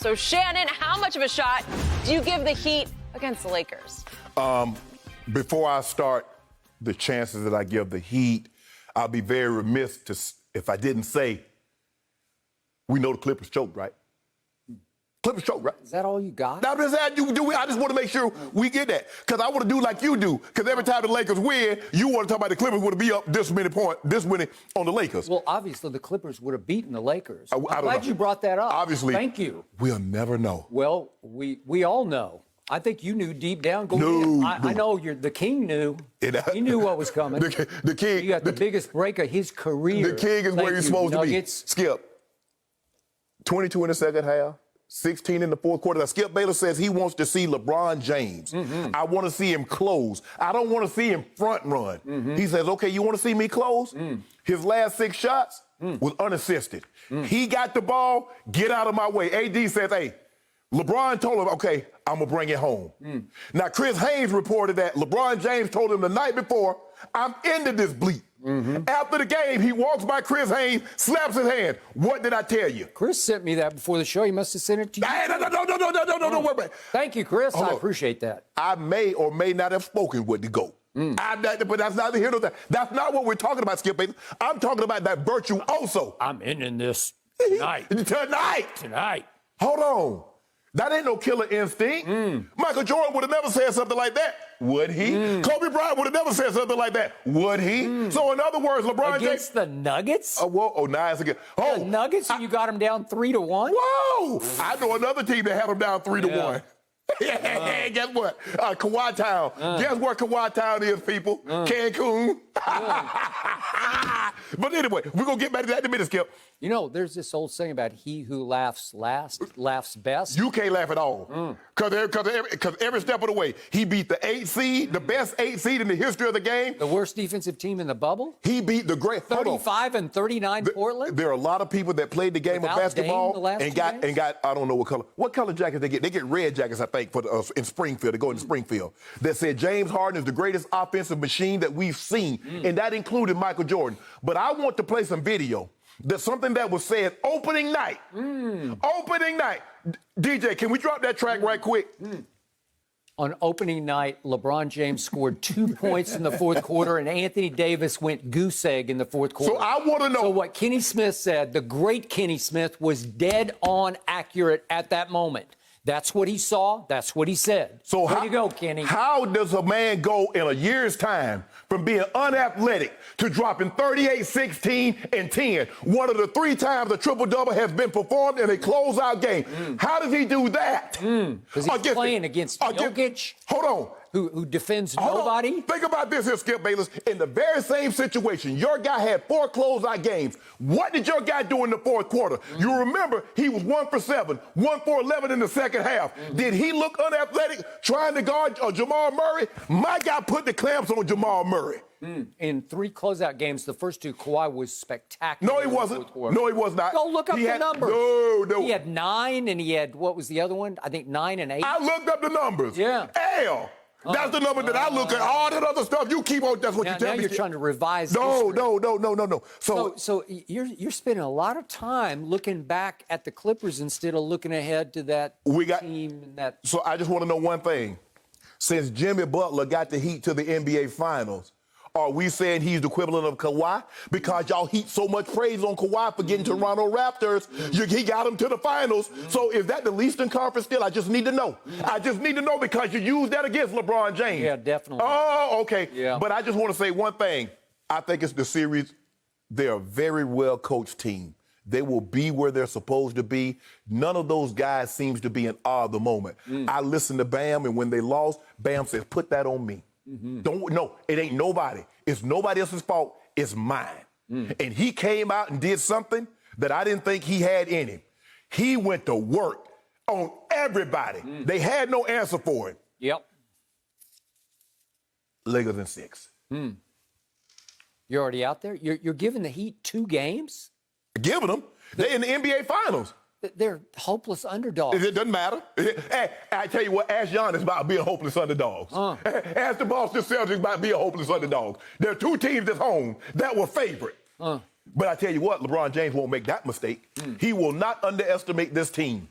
So, Shannon, how much of a shot do you give the Heat against the Lakers? Before I start the chances that I give the Heat, I'll be very remiss if I didn't say we know the Clippers choked, right? Clippers choked, right? Is that all you got? I just want to make sure we get that. Because I want to do like you do. Because every time the Lakers win, you want to talk about the Clippers would be up this many on the Lakers. Well, obviously, the Clippers would have beaten the Lakers. I'm glad you brought that up. Obviously. Thank you. We'll never know. Well, we all know. I think you knew deep down. I know the King knew. He knew what was coming. The King. You got the biggest break of his career. The King is where he's supposed to be. Skip. 22 in the second half. 16 in the fourth quarter. Now, Skip Bayless says he wants to see LeBron James. Mm-hmm. I want to see him close. I don't want to see him front run. Mm-hmm. He says, okay, you want to see me close? His last 6 shots was unassisted. He got the ball, get out of my way. AD says, hey, LeBron told him, okay, I'm going to bring it home. Now, Chris Haynes reported that LeBron James told him the night before, I'm into this bleep. After the game, he walks by Chris Haynes, slaps his hand. What did I tell you? Chris sent me that before the show. He must have sent it to you. Hey, no. Thank you, Chris. I appreciate that. I may or may not have spoken with the GOAT. But that's not the hero. That's not what we're talking about, Skip Bayless. I'm talking about that virtuoso. I'm in this tonight. Tonight. Hold on. That ain't no killer instinct. Michael Jordan would have never said something like that, would he? Kobe Bryant would have never said something like that, would he? So in other words, LeBron James against the Nuggets. Nice again. The Nuggets, you got them down 3-1. Whoa! I know another team that had them down 3-1. Yeah, guess what? Kawhi Town. Guess where Kawhi Town is, people? Cancun. But anyway, we're going to get back to that in a minute, Skip. You know, there's this old saying about he who laughs last laughs best. You can't laugh at all. Because every step of the way, he beat the 8 seed, the best 8 seed in the history of the game. The worst defensive team in the bubble. He beat the great 35 and 39 Portland. There are a lot of people that played the game of basketball and got I don't know what color. What color jackets they get? They get red jackets, I think, for in Springfield. They go into Springfield. That said James Harden is the greatest offensive machine that we've seen, and that included Michael Jordan. But I want to play some video. There's something that was said opening night. Opening night. DJ, can we drop that track right quick? On opening night, LeBron James scored 2 points in the fourth quarter, and Anthony Davis went goose egg in the fourth quarter. So I want to know. So what Kenny Smith said, the great Kenny Smith, was dead on accurate at that moment. That's what he saw. That's what he said. So there you go, Kenny. How does a man go in a year's time from being unathletic to dropping 38, 16, and 10? One of the 3 times a triple-double has been performed in a closeout game. How does he do that? Because he's playing against Jokic. Hold on. Who defends nobody. Think about this here, Skip Bayless. In the very same situation, your guy had 4 closeout games. What did your guy do in the fourth quarter? You remember he was 1 for 7, 1 for 11 in the second half. Did he look unathletic trying to guard Jamal Murray? My guy put the clamps on Jamal Murray. In 3 closeout games, the first 2, Kawhi was spectacular. No, he wasn't. No, he was not. Go look up the numbers. No. He had 9, and he had, what was the other one? I think 9 and 8. I looked up the numbers. Yeah. Hell. That's the number that I look at. All that other stuff, you keep on. That's what you tell me. Now you're trying to revise No. So you're spending a lot of time looking back at the Clippers instead of looking ahead to that team. And that. So I just want to know one thing. Since Jimmy Butler got the Heat to the NBA Finals, are we saying he's the equivalent of Kawhi? Because y'all heap so much praise on Kawhi for getting Toronto Raptors. He got them to the finals. So is that the Eastern Conference still? I just need to know. I just need to know because you used that against LeBron James. Yeah, definitely. Oh, okay. Yeah. But I just want to say one thing. I think it's the series. They're a very well-coached team. They will be where they're supposed to be. None of those guys seems to be in awe of the moment. I listened to Bam, and when they lost, Bam says, put that on me. No, it ain't nobody. It's nobody else's fault. It's mine. And he came out and did something that I didn't think he had in him. He went to work on everybody. They had no answer for it. Yep. Lakers in 6. You're already out there? You're giving the Heat 2 games? Giving them. They're in the NBA Finals. They're hopeless underdogs. It doesn't matter. Hey, I tell you what, ask Giannis about being hopeless underdogs. Ask the Boston Celtics about being hopeless underdogs. There are 2 teams at home that were favorite. But I tell you what, LeBron James won't make that mistake. He will not underestimate this team.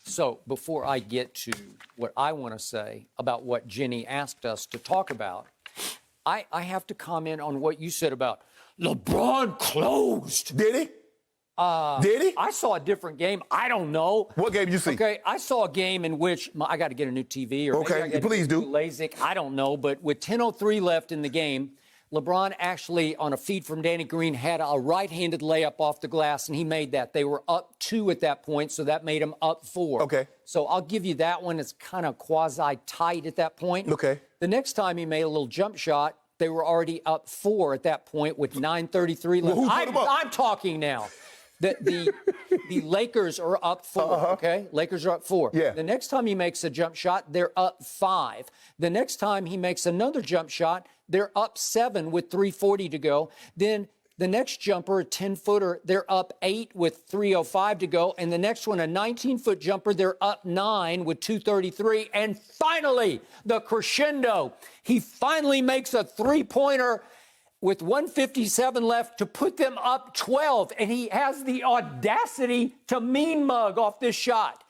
So before I get to what I want to say about what Jenny asked us to talk about, I have to comment on what you said about LeBron closed. Did he? Did he? I saw a different game. I don't know. What game did you see? Okay, I saw a game in which I got to get a new TV. Or okay, maybe I please do. LASIK. I don't know. But with 10:03 left in the game, LeBron actually, on a feed from Danny Green, had a right-handed layup off the glass, and he made that. They were up 2 at that point, so that made them up 4. Okay. So I'll give you that one. It's kind of quasi-tight at that point. Okay. The next time he made a little jump shot, they were already up 4 at that point with 9:33 left. Well, I'm talking now. The Lakers are up 4, okay? Lakers are up 4. Yeah. The next time he makes a jump shot, they're up 5. The next time he makes another jump shot, they're up 7 with 3:40 to go. Then the next jumper, a 10-footer, they're up 8 with 3:05 to go. And the next one, a 19-foot jumper, they're up 9 with 2:33. And finally, the crescendo. He finally makes a three-pointer with 1:57 left to put them up 12. And he has the audacity to mean mug off this shot.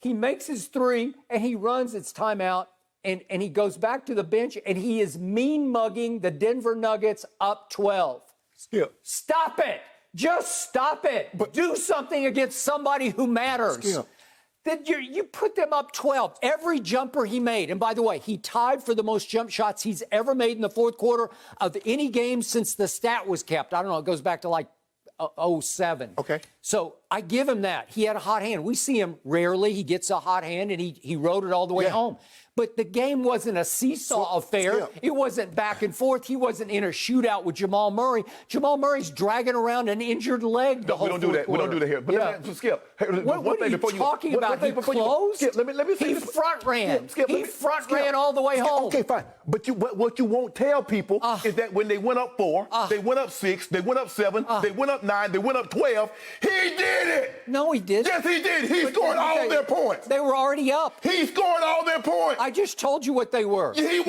He makes his 3, and he runs. It's timeout. And he goes back to the bench, and he is mean mugging the Denver Nuggets up 12. Skip. Stop it. Just stop it. But do something against somebody who matters. Skip. Then you put them up 12. Every jumper he made, and by the way, he tied for the most jump shots he's ever made in the fourth quarter of any game since the stat was kept. I don't know, it goes back to like 07. Okay. So I give him that. He had a hot hand. We see him rarely. He gets a hot hand, and he rode it all the way home. But the game wasn't a seesaw affair. It wasn't back and forth. He wasn't in a shootout with Jamal Murray. Jamal Murray's dragging around an injured leg the whole we don't do that. quarter. We don't do that here. But Skip, hey, what are you talking about? He closed? Skip, let me say he this. front ran. Skip, he front ran all the way home. Okay, fine. But what you won't tell people is that when they went up 4, they went up 6, they went up 7, they went up 9, they went up 12. He did it. No, he didn't. Yes, he did. He scored all their points. They were already up. He scored all their points. I just told you what they were. He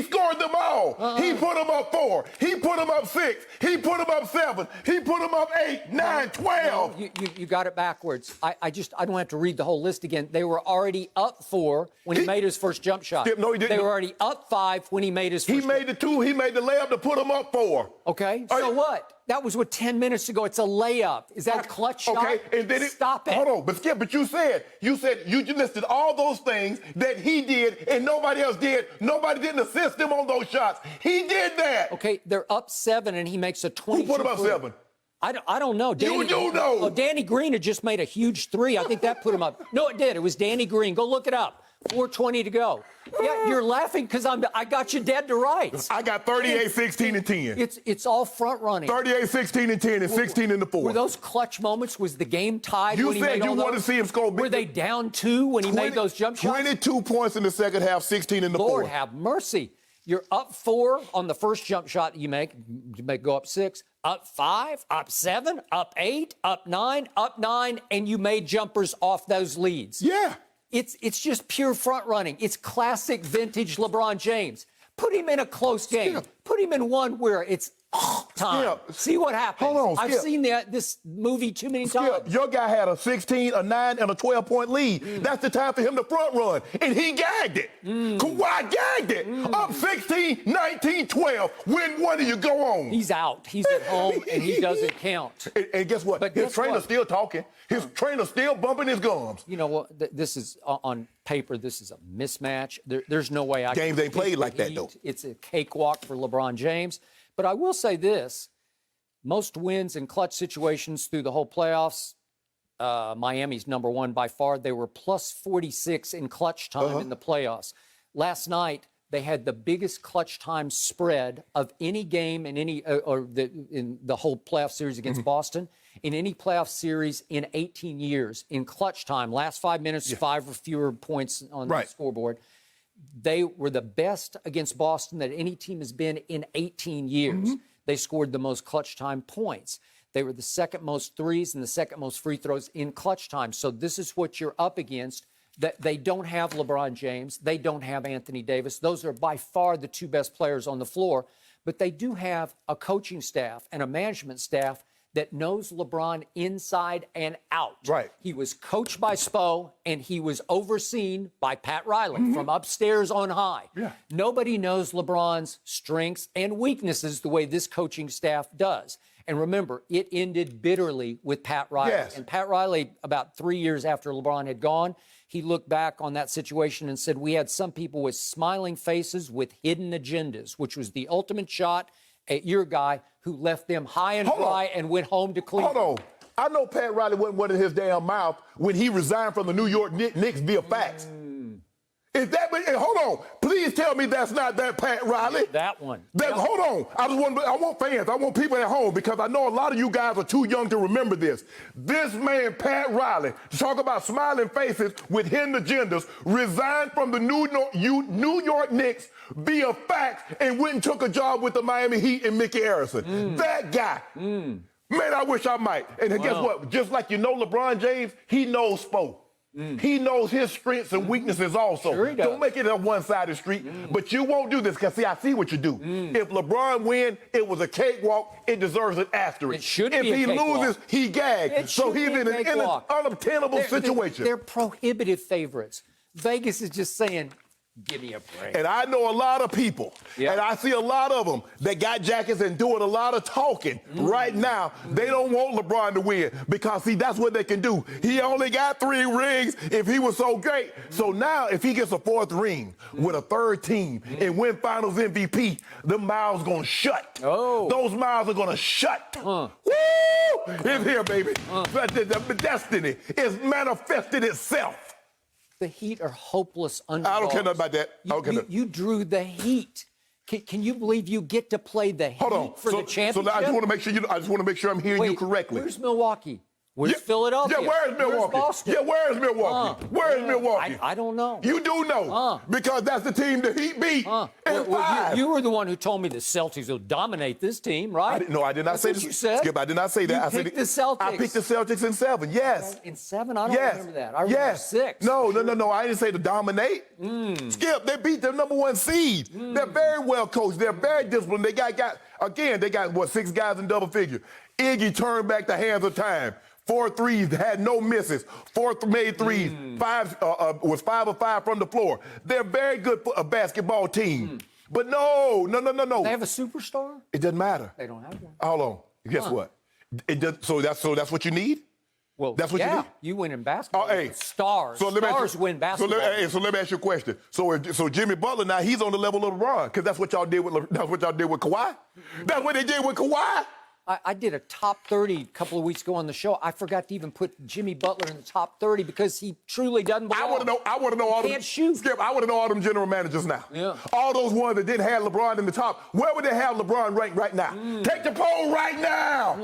scored them all. He put them up 4. He put them up 6. He put them up 7. He put them up 8, 9, 12. No, you got it backwards. I don't have to read the whole list again. They were already up 4 when he made his first jump shot. No, he didn't. They were already up 5 when he made his first. He made the 2. He made the layup to put them up 4. Okay. So what? That was 10 minutes ago. It's a layup. Is that a clutch shot? Okay, and then stop it. Hold on, but Skip, but you listed all those things that he did and nobody else did. Nobody didn't assist him on those shots. He did that. Okay, they're up 7 and he makes a 20. Who put him up 7? I don't know. You do know. Oh, Danny Green had just made a huge 3. I think that put him up. No, it did. It was Danny Green. Go look it up. 4:20 to go. Yeah, you're laughing because I got you dead to rights. I got 38, 16, and 10. It's all front running. 38, 16, and 10, and 16 in the 4. Were those clutch moments? Was the game tied? You when he said made you all wanted those? to see him score. Were they down 2 when he made those jump shots? 22 points in the second half, 16 in the 4. Lord have mercy. You're up 4 on the first jump shot you make go up 6, up 5, up 7, up 8, up 9, and you made jumpers off those leads. Yeah. It's just pure front running. It's classic vintage LeBron James. Put him in a close game. Skip. Put him in one where it's time. Skip. See what happens. Hold on, I've Skip. seen this movie too many times. Your guy had a 16, a 9, and a 12-point lead. That's the time for him to front run, and he gagged it. Kawhi gagged it. Up 16, 19, 12. When one do you go on? He's out. He's at home, and he doesn't count. And guess what? But His guess trainer's what? still talking. His trainer's still bumping his gums. You know what? This is on paper. This is a mismatch. There's no way I Games can ain't played pick like the that, Heat. though. It's a cakewalk for LeBron James. But I will say this. Most wins in clutch situations through the whole playoffs, Miami's number 1 by far. They were plus 46 in clutch time in the playoffs. Last night, they had the biggest clutch time spread of any game in in the whole playoff series against Boston, in any playoff series in 18 years. In clutch time, last 5 minutes, 5 or fewer points on the scoreboard. They were the best against Boston that any team has been in 18 years. They scored the most clutch time points. They were the second most threes and the second most free throws in clutch time. So this is what you're up against. That they don't have LeBron James. They don't have Anthony Davis. Those are by far the 2 best players on the floor. But they do have a coaching staff and a management staff that knows LeBron inside and out. Right. He was coached by Spo, and he was overseen by Pat Riley from upstairs on high. Yeah. Nobody knows LeBron's strengths and weaknesses the way this coaching staff does. And remember, it ended bitterly with Pat Riley. Yes. And Pat Riley, about 3 years after LeBron had gone, he looked back on that situation and said, we had some people with smiling faces with hidden agendas, which was the ultimate shot at your guy who left them high and dry and went home to Cleveland. Hold on. I know Pat Riley wasn't one in his damn mouth when he resigned from the New York Knicks via fax. Is that, hold on. Please tell me that's not that Pat Riley. That one. Hold on. I want fans. I want people at home because I know a lot of you guys are too young to remember this. This man, Pat Riley, to talk about smiling faces with hidden agendas, resigned from the New York Knicks via fax and went and took a job with the Miami Heat and Mickey Arison. That guy. Man, I wish I might. And guess what? Just like you know LeBron James, he knows Spo. He knows his strengths and weaknesses also. Sure he does. Don't make it a one-sided street. But you won't do this because, see, I see what you do. If LeBron wins, it was a cakewalk. It deserves an asterisk. It should if be a he cakewalk. loses, he gags. So he's in an unobtainable situation. They're prohibitive favorites. Vegas is just saying, give me a break. And I know a lot of people, Yeah. and I see a lot of them that got jackets and doing a lot of talking right now. They don't want LeBron to win because, see, that's what they can do. He only got 3 rings if he was so great. So now if he gets a 4th ring with a 3rd team and win Finals MVP, the mouths going to shut. Oh. Those mouths are going to shut. Woo! It's here, baby. But the destiny is manifested itself. The Heat are hopeless underdogs. I don't care nothing about that. You drew the Heat. Can you believe you get to play the Heat for the championship? So I just want to make sure I'm hearing you correctly. Where's Milwaukee? Where's Philadelphia? Yeah, where's Milwaukee? Where's Boston? Yeah, where's Milwaukee? Where's Milwaukee? I don't know. You do know because that's the team the Heat beat. You were the one who told me the Celtics will dominate this team, right? I did not say what this. you said. Skip, I did not say that. You picked the Celtics. I picked the Celtics in 7. Yes. In 7? I don't remember that. I remember 6. No. I didn't say to dominate. Skip, they beat the number 1 seed. They're very well coached. They're very disciplined. They got what, 6 guys in double figure. Iggy turned back the hands of time. 4 threes, had no misses. 4 made threes. 5 was 5 of 5 from the floor. They're very good for a basketball team. But no. They have a superstar? It doesn't matter. They don't have one. Hold on. Guess what? It does. So that's what you need. Well, that's what you need. You win in basketball. Stars. So Stars win basketball. So let me ask you a question. So Jimmy Butler now he's on the level of LeBron because that's what y'all did with Kawhi. That's what they did with Kawhi. I did a top 30 a couple of weeks ago on the show. I forgot to even put Jimmy Butler in the top 30 because he truly doesn't belong. I want to know all can't shoot. Skip, I want to know all them general managers now. Yeah. All those ones that didn't have LeBron in the top. Where would they have LeBron ranked right now? Take the poll right now.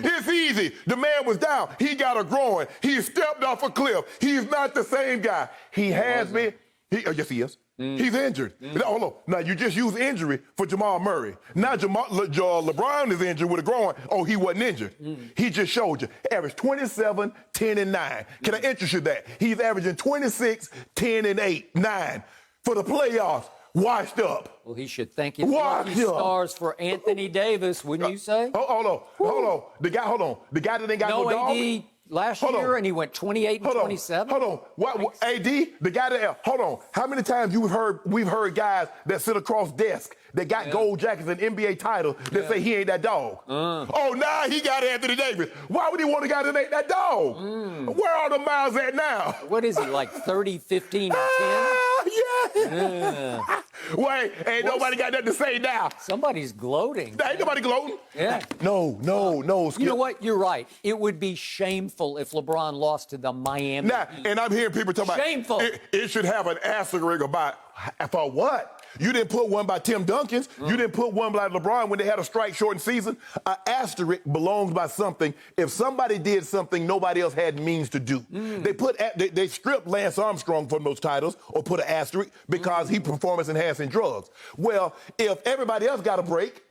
It's easy. The man was down. He got a groin. He stepped off a cliff. He's not the same guy. He has been. Yes, he is. He's injured. Hold on. Now, you just use injury for Jamal Murray. Now, LeBron is injured with a groin. Oh, he wasn't injured. He just showed you. Averaged 27, 10, and 9. Can I interest you that? He's averaging 26, 10, and 8, 9 for the playoffs. Washed up. Well, he should thank his lucky stars for Anthony Davis, wouldn't you say? Hold on. The guy that ain't got no dog. AD last year, and he went 28 and 27. Hold on. What AD, the guy that hold on. How many times we've heard guys that sit across desk that got gold jackets and NBA titles that say he ain't that dog. Oh, now he got Anthony Davis. Why would he want a guy that ain't that dog? Where are the miles at now? What is he, like 30, 15, and 10? Wait, ain't nobody got nothing to say now. Somebody's gloating. Ain't nobody gloating. Yeah. No. Skip. You know what? You're right. It would be shameful if LeBron lost to the Miami Heat. And I'm hearing people talking about shameful. It should have an asterisk about for what? You didn't put one by Tim Duncan's. You didn't put one by LeBron when they had a strike-shortened season. An asterisk belongs by something. If somebody did something nobody else had means to do. They stripped Lance Armstrong from those titles or put an asterisk because he performance-enhancing drugs. Well, if everybody else got a break,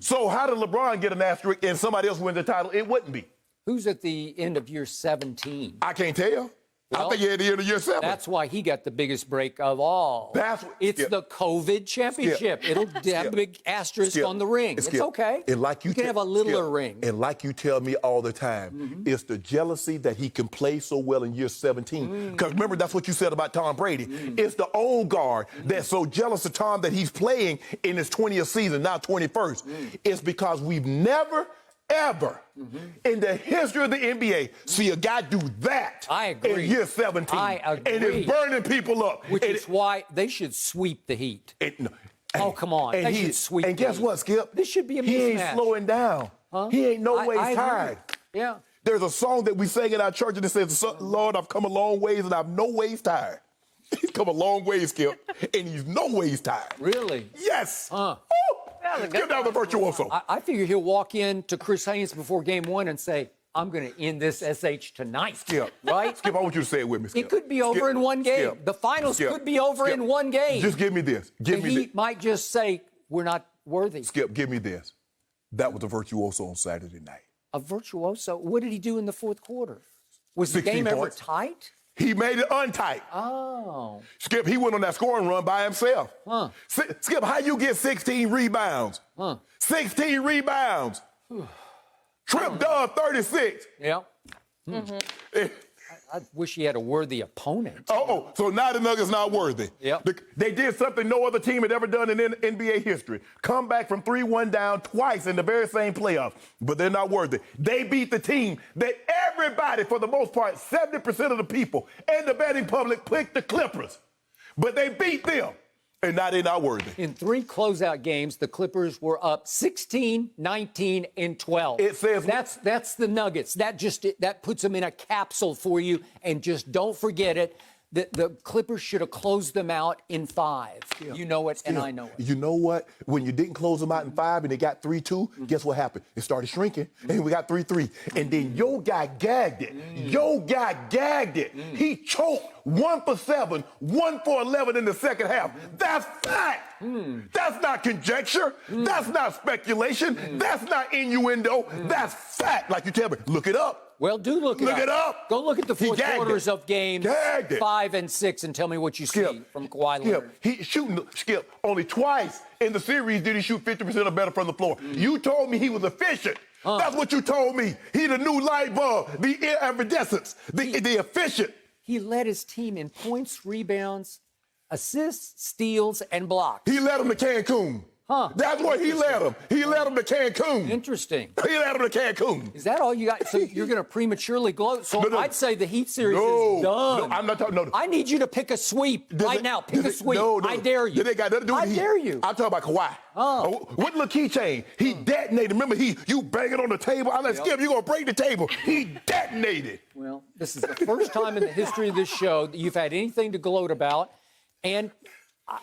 so how did LeBron get an asterisk and somebody else wins the title? It wouldn't be. Who's at the end of year 17? I can't tell. I think you're at the end of year 7. That's why he got the biggest break of all. It's the COVID championship. It'll have a big asterisk on the ring. It's okay. And like you can have a littler ring. And like you tell me all the time, it's the jealousy that he can play so well in year 17. Because remember, that's what you said about Tom Brady. It's the old guard that's so jealous of Tom that he's playing in his 20th season, now 21st. It's because we've never ever in the history of the NBA see a guy do that in year 17. I agree. And it's burning people up. Which is why they should sweep the Heat. Oh, come on. They should sweep And guess what, Skip? This should be a mismatch. He ain't slowing down. He ain't no ways tired. Yeah. There's a song that we sang in our church that says, Lord, I've come a long ways and I'm no ways tired. He's come a long ways, Skip, and he's no ways tired. Really? Yes. Give down the virtuoso. I figure he'll walk in to Chris Haynes before game 1 and say, I'm going to end this SH tonight. Skip. Right? Skip, I want you to say it with me, Skip. It could be over in one game. Skip. The finals could be over in one game. Just give me this. The Heat might just say, we're not worthy. Skip, give me this. That was a virtuoso on Saturday night. A virtuoso? What did he do in the fourth quarter? Was the game ever tight? He made it untight. Oh. Skip, he went on that scoring run by himself. Skip, how you get 16 rebounds? 16 rebounds. Trip Dub 36. Yeah. I wish he had a worthy opponent. So now the Nuggets not worthy. Yep. They did something no other team had ever done in NBA history. Come back from 3-1 down twice in the very same playoff, but they're not worthy. They beat the team that everybody, for the most part, 70% of the people and the betting public picked the Clippers. But they beat them. And now they're not worthy. In 3 closeout games, the Clippers were up 16, 19, and 12. It says that's the Nuggets. That puts them in a capsule for you. And just don't forget it. The Clippers should have closed them out in 5. Yeah. You know it, and I know it. You know what? When you didn't close them out in 5 and they got 3-2, guess what happened? It started shrinking, and we got 3-3. And then your guy gagged it. Your guy gagged it. He choked 1 for 7, 1 for 11 in the second half. That's fact. That's not conjecture. That's not speculation. That's not innuendo. That's fact. Like you tell me, look it up. Well, do look it up. Go look at the fourth quarters of games 5 and 6 and tell me what you see from Kawhi Leonard. He shooting, Skip, only twice in the series did he shoot 50% or better from the floor. You told me he was efficient. That's what you told me. He the new light bulb, the iridescence, the efficient. He led his team in points, rebounds, assists, steals, and blocks. He led them to Cancun. That's what he led them. He led them to Cancun. Interesting. He led them to Cancun. Is that all you got? So you're going to prematurely gloat? So I'd say the Heat series is done. No, I'm not talking. No. I need you to pick a sweep now. Pick a sweep. No. I dare you. They got nothing to do with I dare you. I'm talking about Kawhi. What little keychain? He detonated. Remember, you bang it on the table. I'm like, Skip, you're going to break the table. He detonated. Well, this is the first time in the history of this show that you've had anything to gloat about. And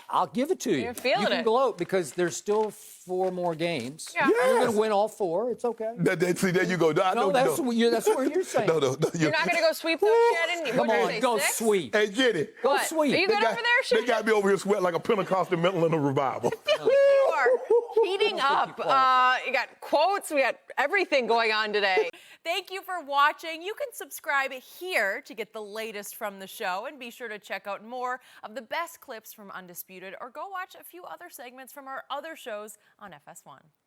I'll give it to you. You're feeling you can gloat because there's still 4 more games. Yeah. You're going to win all 4. It's okay. See, there you go. That's what you're saying. No, you're not going to go sweep those, Shannon? Come on, go sweep. Hey, Jenny. Go sweep. Are you good over there, Shannon? They got me over here sweating like a Pentecostal mental in a revival. You are heating up. You got quotes. We got everything going on today. Thank you for watching. You can subscribe here to get the latest from the show, and be sure to check out more of the best clips from Undisputed, or go watch a few other segments from our other shows on FS1.